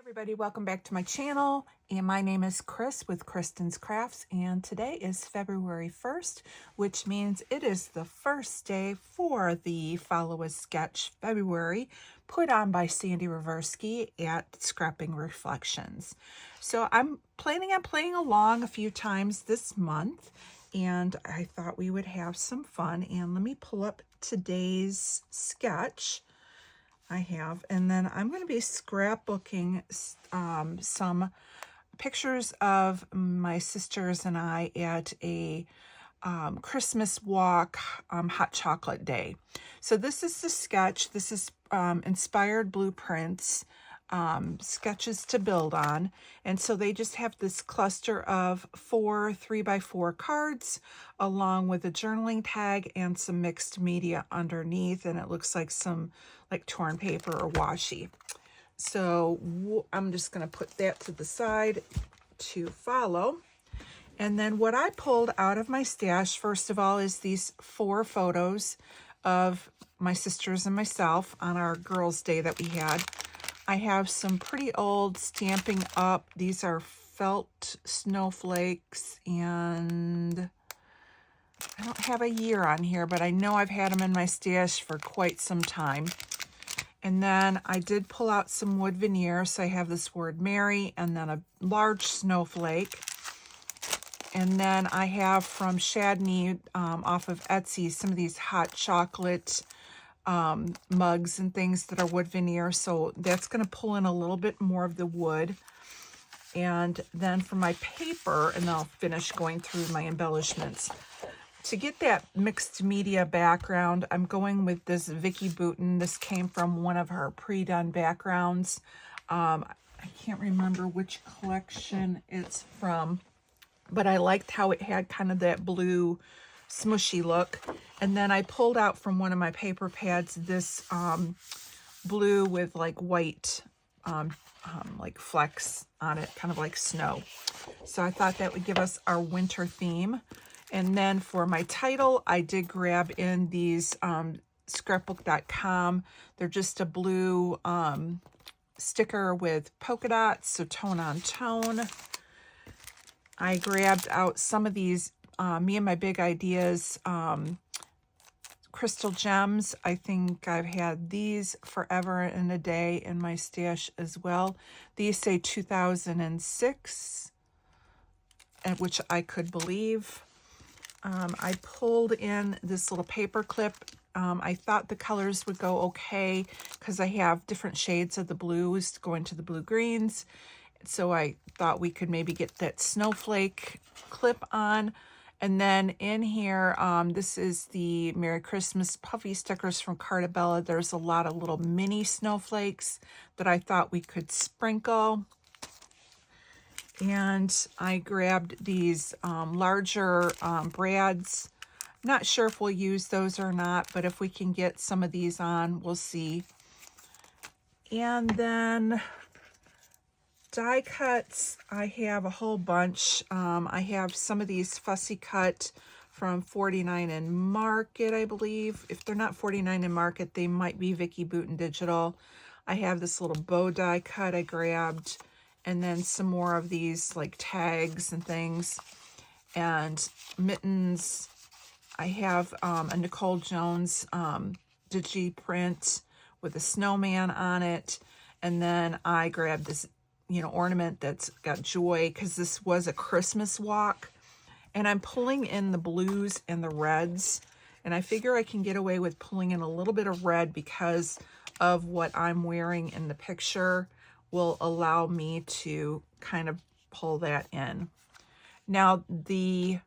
Everybody, welcome back to my channel, and my name is Chris with Kristen's Crafts, and today is February 1st, which means it is the first day for the Follow a Sketch February put on by Sandy Reversky at Scrapping Reflections. So I'm planning on playing along a few times this month, and I thought we would have some fun. And let me pull up today's sketch I have, and then I'm going to be scrapbooking some pictures of my sisters and I at a Christmas walk, hot chocolate day. So this is the sketch. This is inspired blueprints, sketches to build on. And so they just have this cluster of 4 3x4 cards along with a journaling tag and some mixed media underneath. And it looks like some like torn paper or washi. So I'm just going to put that to the side to follow. And then what I pulled out of my stash, first of all, is these 4 photos of my sisters and myself on our girls' day that we had. I have some pretty old Stampin' Up. These are felt snowflakes, and I don't have a year on here, but I know I've had them in my stash for quite some time. And then I did pull out some wood veneer, so I have this word Mary and then a large snowflake. And then I have from Shadney off of Etsy some of these hot chocolate mugs and things that are wood veneer. So that's going to pull in a little bit more of the wood. And then for my paper, and then I'll finish going through my embellishments. To get that mixed media background, I'm going with this Vicki Boutin. This came from one of her pre-done backgrounds. I can't remember which collection it's from, but I liked how it had kind of that blue smushy look. And then I pulled out from one of my paper pads this blue with like white like flecks on it, kind of like snow. So I thought that would give us our winter theme. And then for my title, I did grab in these scrapbook.com. They're just a blue sticker with polka dots, so tone on tone. I grabbed out some of these Me and My Big Ideas crystal gems. I think I've had these forever and a day in my stash as well. These say 2006, which I could believe. I pulled in this little paper clip. I thought the colors would go okay because I have different shades of the blues going to the blue greens. So I thought we could maybe get that snowflake clip on. And then in here, this is the Merry Christmas puffy stickers from Cartabella. There's a lot of little mini snowflakes that I thought we could sprinkle. And I grabbed these larger brads. Not sure if we'll use those or not, but if we can get some of these on, we'll see. And then die cuts, I have a whole bunch. I have some of these fussy cut from 49 in Market, I believe. If they're not 49 in Market, they might be Vicki Boutin Digital. I have this little bow die cut I grabbed, and then some more of these like tags and things. And mittens, I have a Nicole Jones digi print with a snowman on it. And then I grabbed this ornament that's got joy, because this was a Christmas walk, and I'm pulling in the blues and the reds, and I figure I can get away with pulling in a little bit of red because of what I'm wearing in the picture will allow me to kind of pull that in. Now the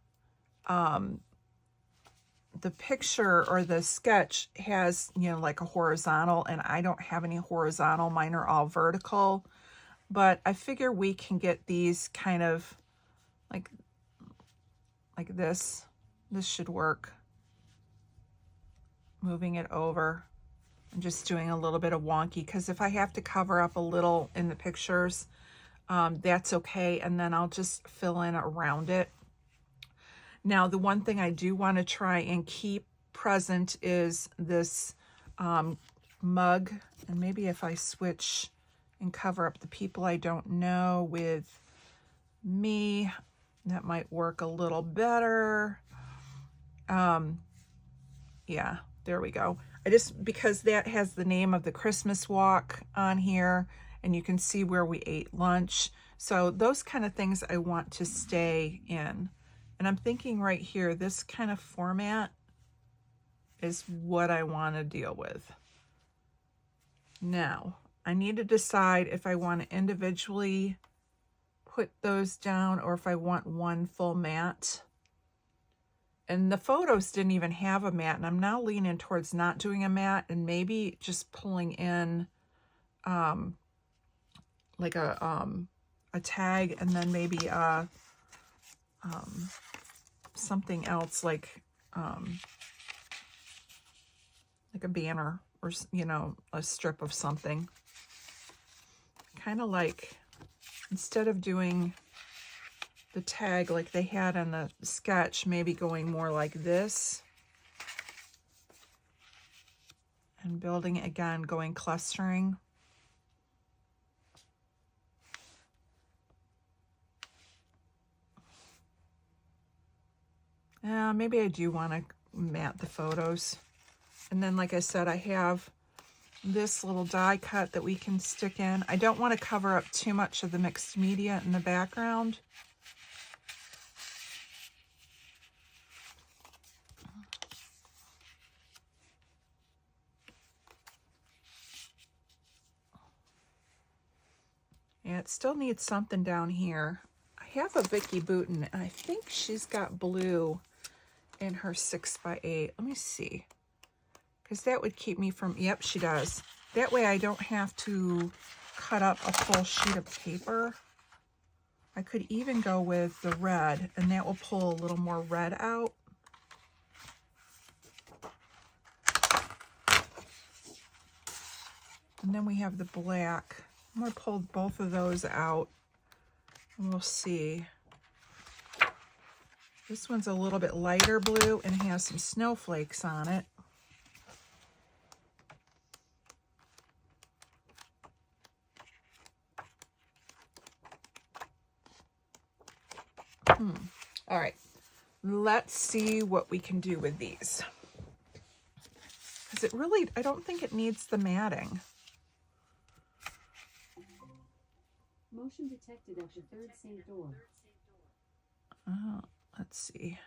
picture or the sketch has like a horizontal, and I don't have any horizontal. Mine are all vertical. But I figure we can get these kind of like this. This should work. Moving it over and just doing a little bit of wonky, because if I have to cover up a little in the pictures, that's okay. And then I'll just fill in around it. Now, the one thing I do want to try and keep present is this mug. And maybe if I switch and cover up the people I don't know with me. That might work a little better. Yeah, there we go. Because that has the name of the Christmas walk on here, and you can see where we ate lunch. So those kind of things I want to stay in. And I'm thinking right here, this kind of format is what I want to deal with. Now, I need to decide if I want to individually put those down or if I want one full mat. And the photos didn't even have a mat, and I'm now leaning towards not doing a mat and maybe just pulling in like a tag, and then maybe something else like a banner or, you know, a strip of something. Kind of like, instead of doing the tag like they had in the sketch, maybe going more like this and building it again, going clustering. Maybe I do want to mat the photos. And then, like I said, I have this little die cut that we can stick in. I don't want to cover up too much of the mixed media in the background. Yeah, it still needs something down here. I have a Vicky Bouton, and I think she's got blue in her 6x8. Let me see. Because that would keep me from, yep, she does. That way I don't have to cut up a full sheet of paper. I could even go with the red, and that will pull a little more red out. And then we have the black. I'm going to pull both of those out, and we'll see. This one's a little bit lighter blue and has some snowflakes on it. All right, let's see what we can do with these. Because it really, I don't think it needs the matting. Motion detected at the third sink door. Let's see.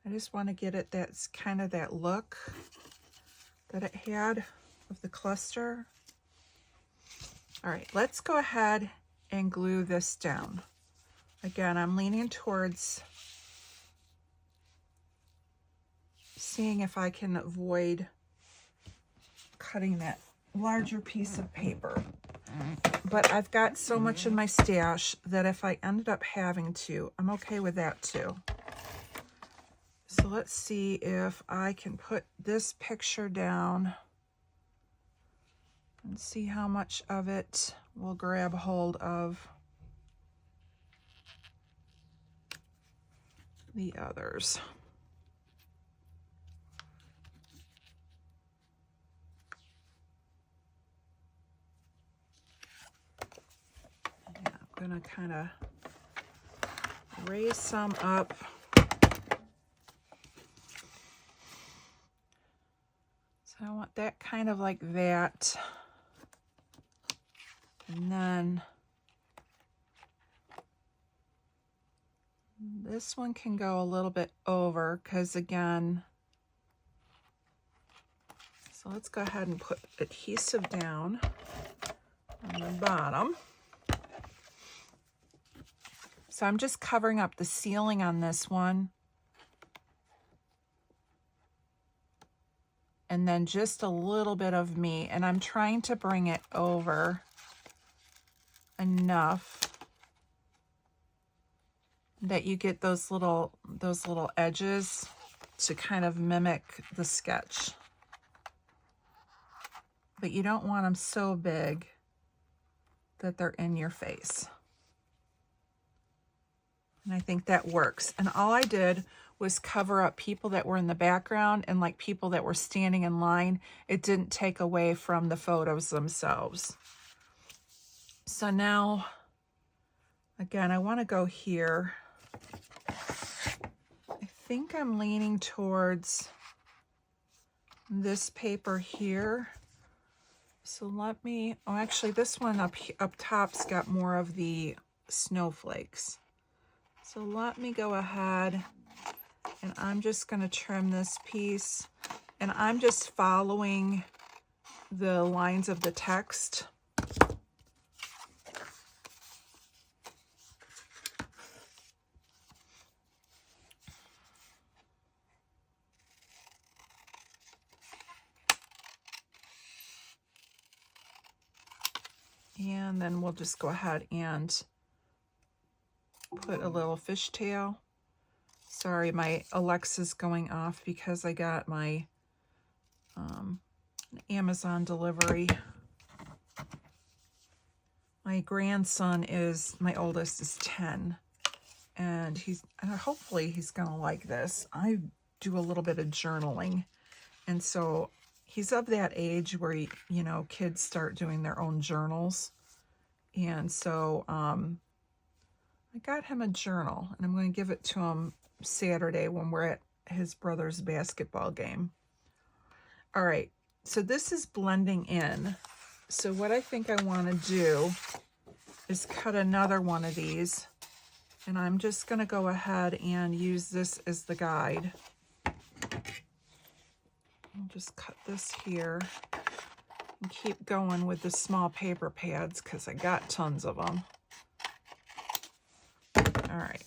I just want to get it that's kind of that look that it had of the cluster. All right, let's go ahead and glue this down. Again, I'm leaning towards seeing if I can avoid cutting that larger piece of paper. But I've got so much in my stash that if I ended up having to, I'm okay with that too. So let's see if I can put this picture down and see how much of it will grab hold of the others. Yeah, I'm gonna kind of raise some up. So I want that kind of like that. And then this one can go a little bit over because, again, so let's go ahead and put adhesive down on the bottom. So I'm just covering up the ceiling on this one. And then just a little bit of me, and I'm trying to bring it over enough that you get those little edges to kind of mimic the sketch. But you don't want them so big that they're in your face. And I think that works. And all I did was cover up people that were in the background and like people that were standing in line. It didn't take away from the photos themselves. So now, again, I want to go here. I think I'm leaning towards this paper here. So let me, oh, actually this one up top's got more of the snowflakes. So let me go ahead and I'm just going to trim this piece, and I'm just following the lines of the text. And then we'll just go ahead and put a little fishtail. Sorry, my Alexa's going off because I got my Amazon delivery. My grandson my oldest is 10, and hopefully he's gonna like this. I do a little bit of journaling, and so he's of that age where, you know, kids start doing their own journals. And so I got him a journal, and I'm going to give it to him Saturday when we're at his brother's basketball game. All right, so this is blending in. So what I think I want to do is cut another one of these, and I'm just going to go ahead and use this as the guide. I'll just cut this here and keep going with the small paper pads because I got tons of them. All right.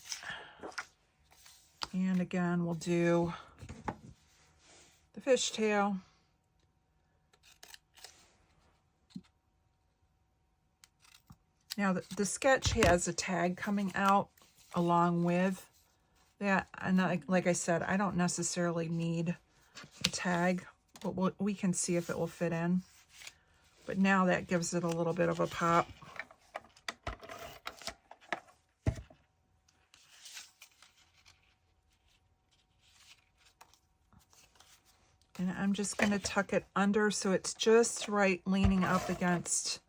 And again, we'll do the fishtail. Now, the sketch has a tag coming out along with that. And like I said, I don't necessarily need a tag, but we can see if it will fit in. But now that gives it a little bit of a pop. And I'm just going to tuck it under so it's just right leaning up against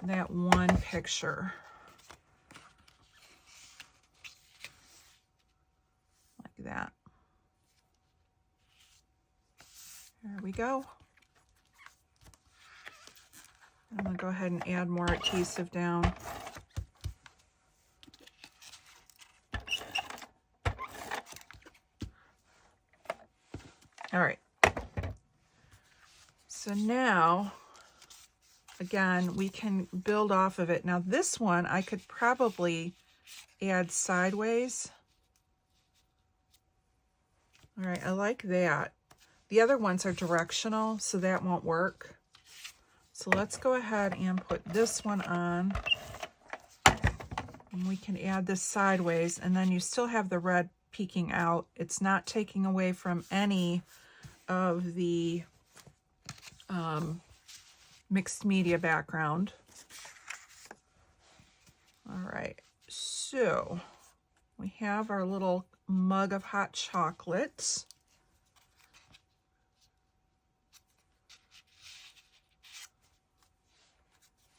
that one picture. Like that. There we go. I'm going to go ahead and add more adhesive down. All right. So now, again, we can build off of it. Now this one, I could probably add sideways. All right, I like that. The other ones are directional, so that won't work. So let's go ahead and put this one on. And we can add this sideways, and then you still have the red peeking out. It's not taking away from any of the mixed media background. All right, so we have our little mug of hot chocolate.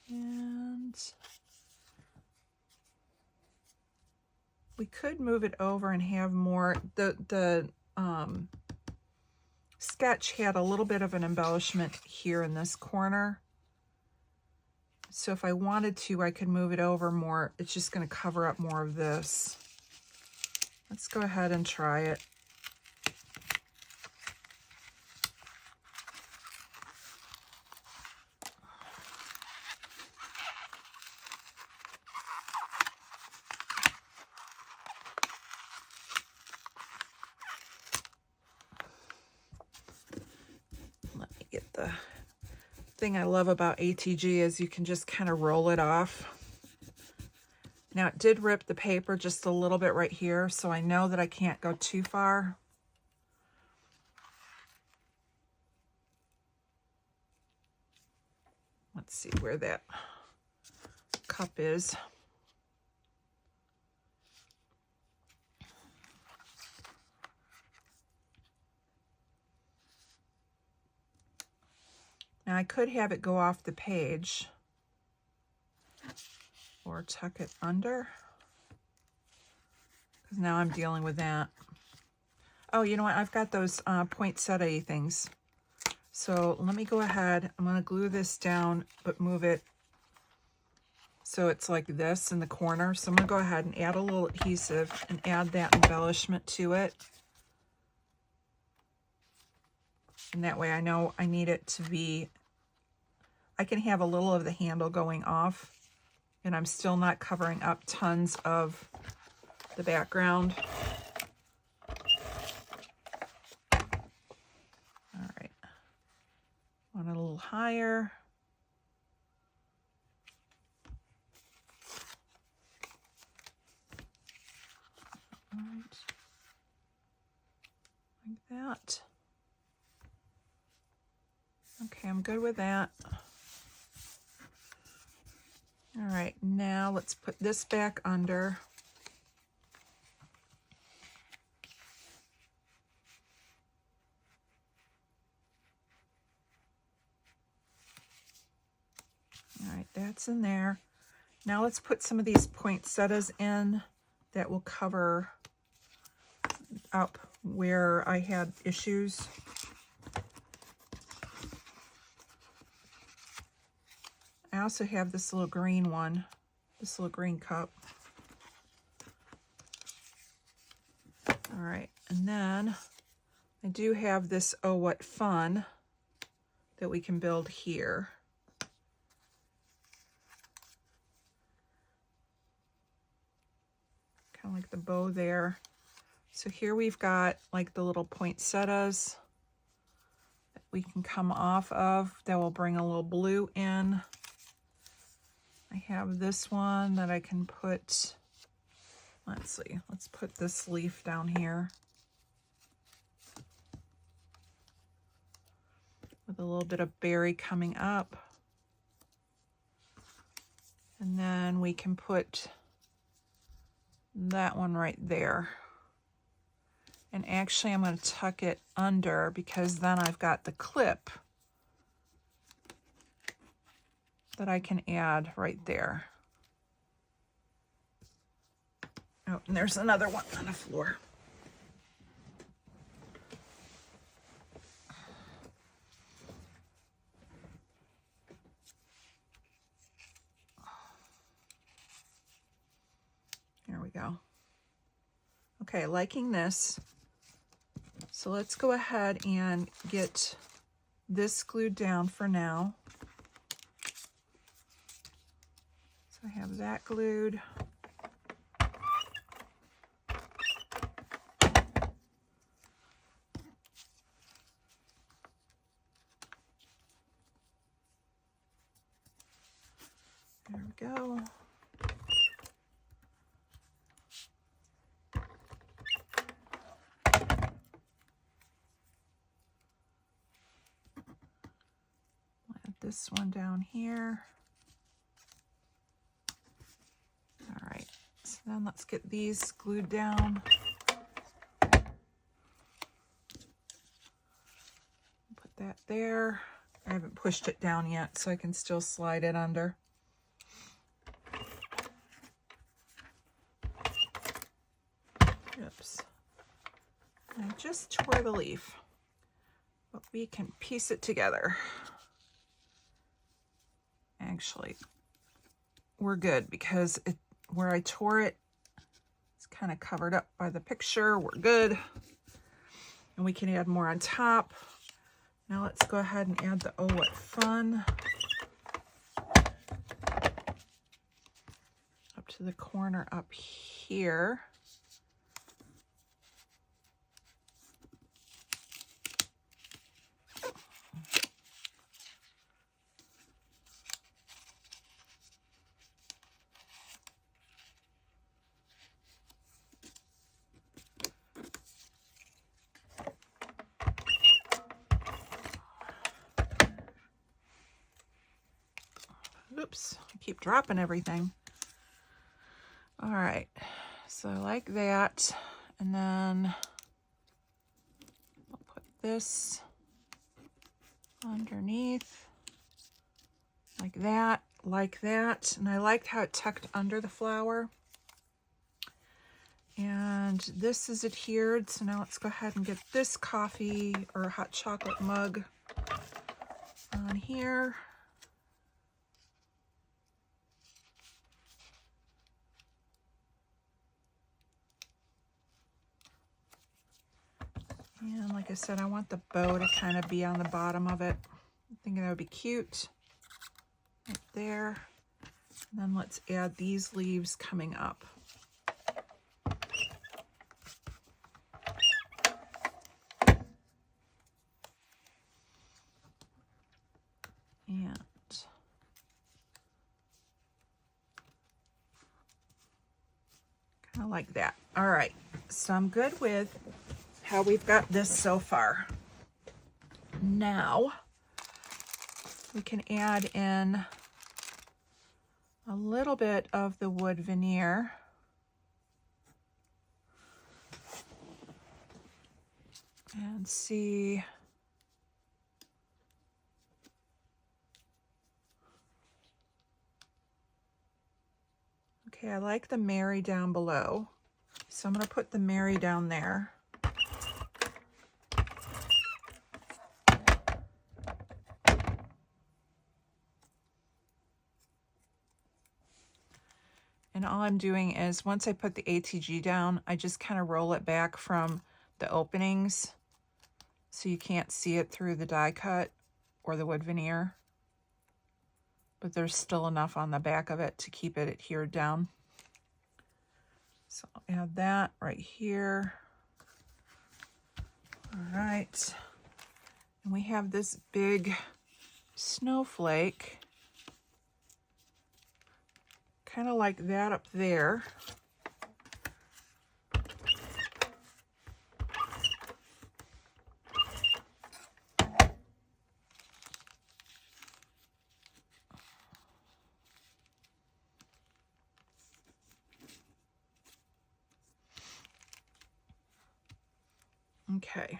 And we could move it over and have more. The sketch had a little bit of an embellishment here in this corner. So if I wanted to, I could move it over more. It's just going to cover up more of this. Let's go ahead and try it. Let me get the thing I love about ATG is you can just kind of roll it off. Now it did rip the paper just a little bit right here, so I know that I can't go too far. Let's see where that cup is. Now I could have it go off the page or tuck it under, because now I'm dealing with that. Oh, you know what? I've got those poinsettia things. So let me go ahead. I'm going to glue this down, but move it so it's like this in the corner. So I'm going to go ahead and add a little adhesive and add that embellishment to it. And that way I know I need it to be, I can have a little of the handle going off, and I'm still not covering up tons of the background. All right. Want it a little higher. All right. Like that. Okay, I'm good with that. All right, now let's put this back under. All right, that's in there. Now let's put some of these poinsettias in that will cover up where I had issues. I also have this little green one, this little green cup. All right, and then I do have this Oh What Fun that we can build here. Kind of like the bow there. So here we've got like the little poinsettias that we can come off of that will bring a little blue in. I have this one that I can put, let's see, let's put this leaf down here with a little bit of berry coming up. And then we can put that one right there. And actually I'm going to tuck it under, because then I've got the clip that I can add right there. Oh, and there's another one on the floor. There we go. Okay, liking this. So let's go ahead and get this glued down for now. So I have that glued. There we go. Add this one down here. All right, so then let's get these glued down. Put that there. I haven't pushed it down yet, so I can still slide it under. Oops. I just tore the leaf, but we can piece it together. Actually, we're good, because where I tore it, it's kind of covered up by the picture. We're good. And we can add more on top. Now let's go ahead and add the Oh What Fun up to the corner up here. Oops, I keep dropping everything. All right, so like that, and then I'll put this underneath like that, and I liked how it tucked under the flower. And this is adhered, so now let's go ahead and get this coffee or hot chocolate mug on here. And like I said, I want the bow to kind of be on the bottom of it. I'm thinking that would be cute. Right there. And then let's add these leaves coming up. And kind of like that. All right, so I'm good with how we've got this so far. Now we can add in a little bit of the wood veneer. And see. Okay, I like the Mary down below. So I'm going to put the Mary down there. And all I'm doing is once I put the ATG down, I just kind of roll it back from the openings so you can't see it through the die cut or the wood veneer. But there's still enough on the back of it to keep it adhered down. So I'll add that right here. All right. And we have this big snowflake, kind of like that up there. Okay.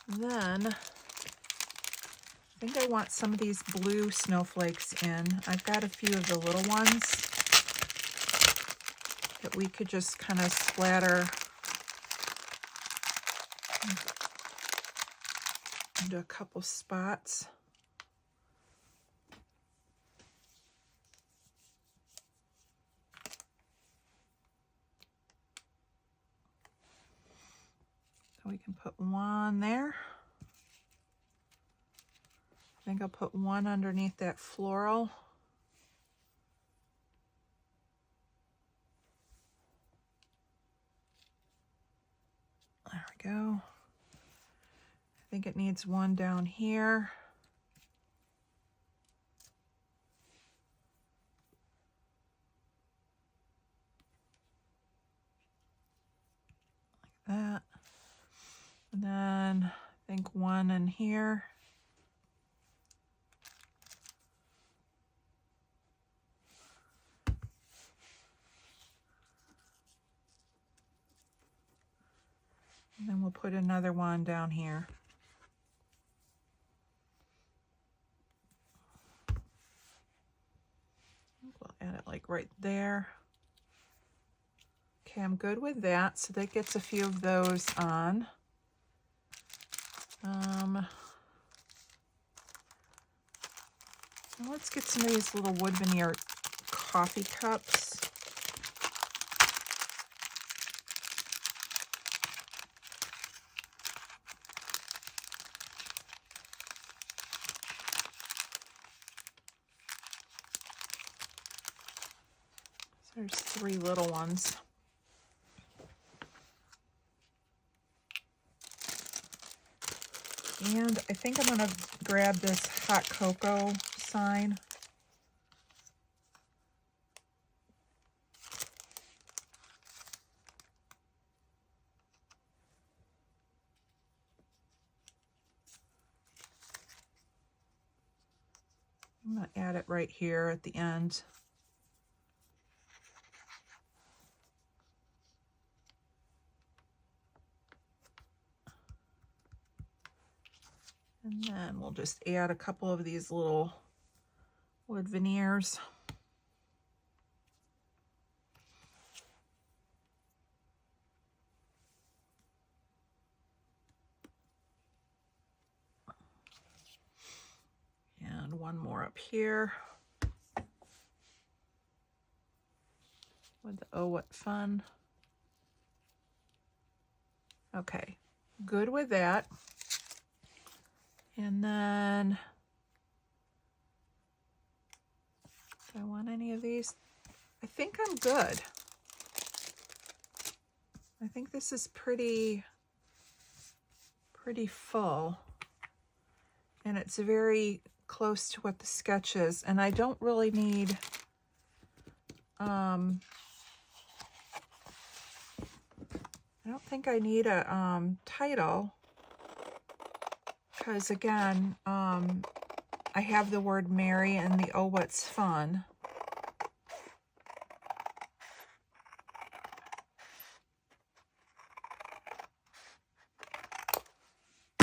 Then I think I want some of these blue snowflakes in. I've got a few of the little ones that we could just kind of splatter into a couple spots. So we can put one there. I think I'll put one underneath that floral. There we go. I think it needs one down here. Like that. And then I think one in here. And then we'll put another one down here. We'll add it like right there. Okay, I'm good with that. So that gets a few of those on. Let's get some of these little wood veneer coffee cups. So there's 3 little ones. And I think I'm going to grab this hot cocoa sign. I'm going to add it right here at the end. And then we'll just add a couple of these little wood veneers. And one more up here with the Oh What Fun. Okay, good with that. And then, do I want any of these? I think I'm good. I think this is pretty full. And it's very close to what the sketch is. And I don't really need, I don't think I need a title. Because again, I have the word Mary and the Oh What's Fun.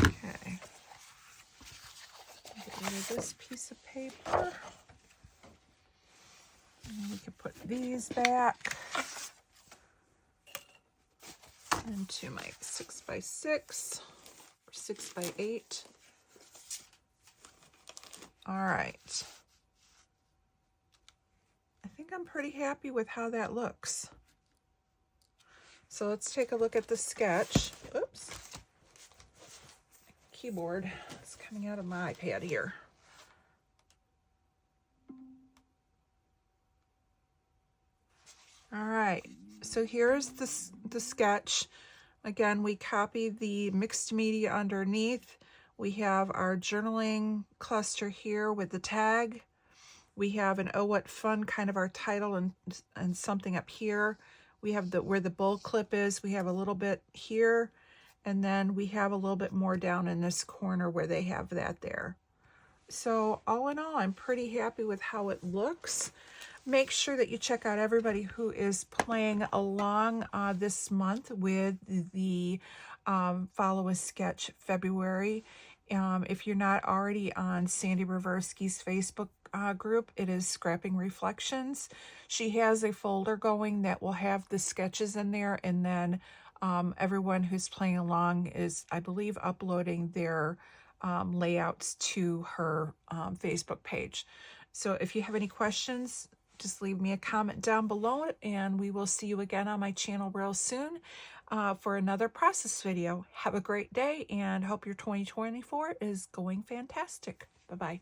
Okay. Get rid of this piece of paper. And we can put these back into my 6x6 or 6x8. All right. I think I'm pretty happy with how that looks. So let's take a look at the sketch. Oops. My keyboard is coming out of my iPad here. All right. So here's the sketch. Again, we copy the mixed media underneath. We have our journaling cluster here with the tag. We have an Oh What Fun, kind of our title, and something up here. We have where the bowl clip is. We have a little bit here, and then we have a little bit more down in this corner where they have that there. So all in all, I'm pretty happy with how it looks. Make sure that you check out everybody who is playing along this month with the Follow a Sketch February. If you're not already on Sandy Reversky's Facebook group, it is Scrapping Reflections. She has a folder going that will have the sketches in there, and then everyone who's playing along is, I believe, uploading their layouts to her Facebook page. So if you have any questions, just leave me a comment down below, and we will see you again on my channel real soon for another process video. Have a great day, and hope your 2024 is going fantastic. Bye-bye.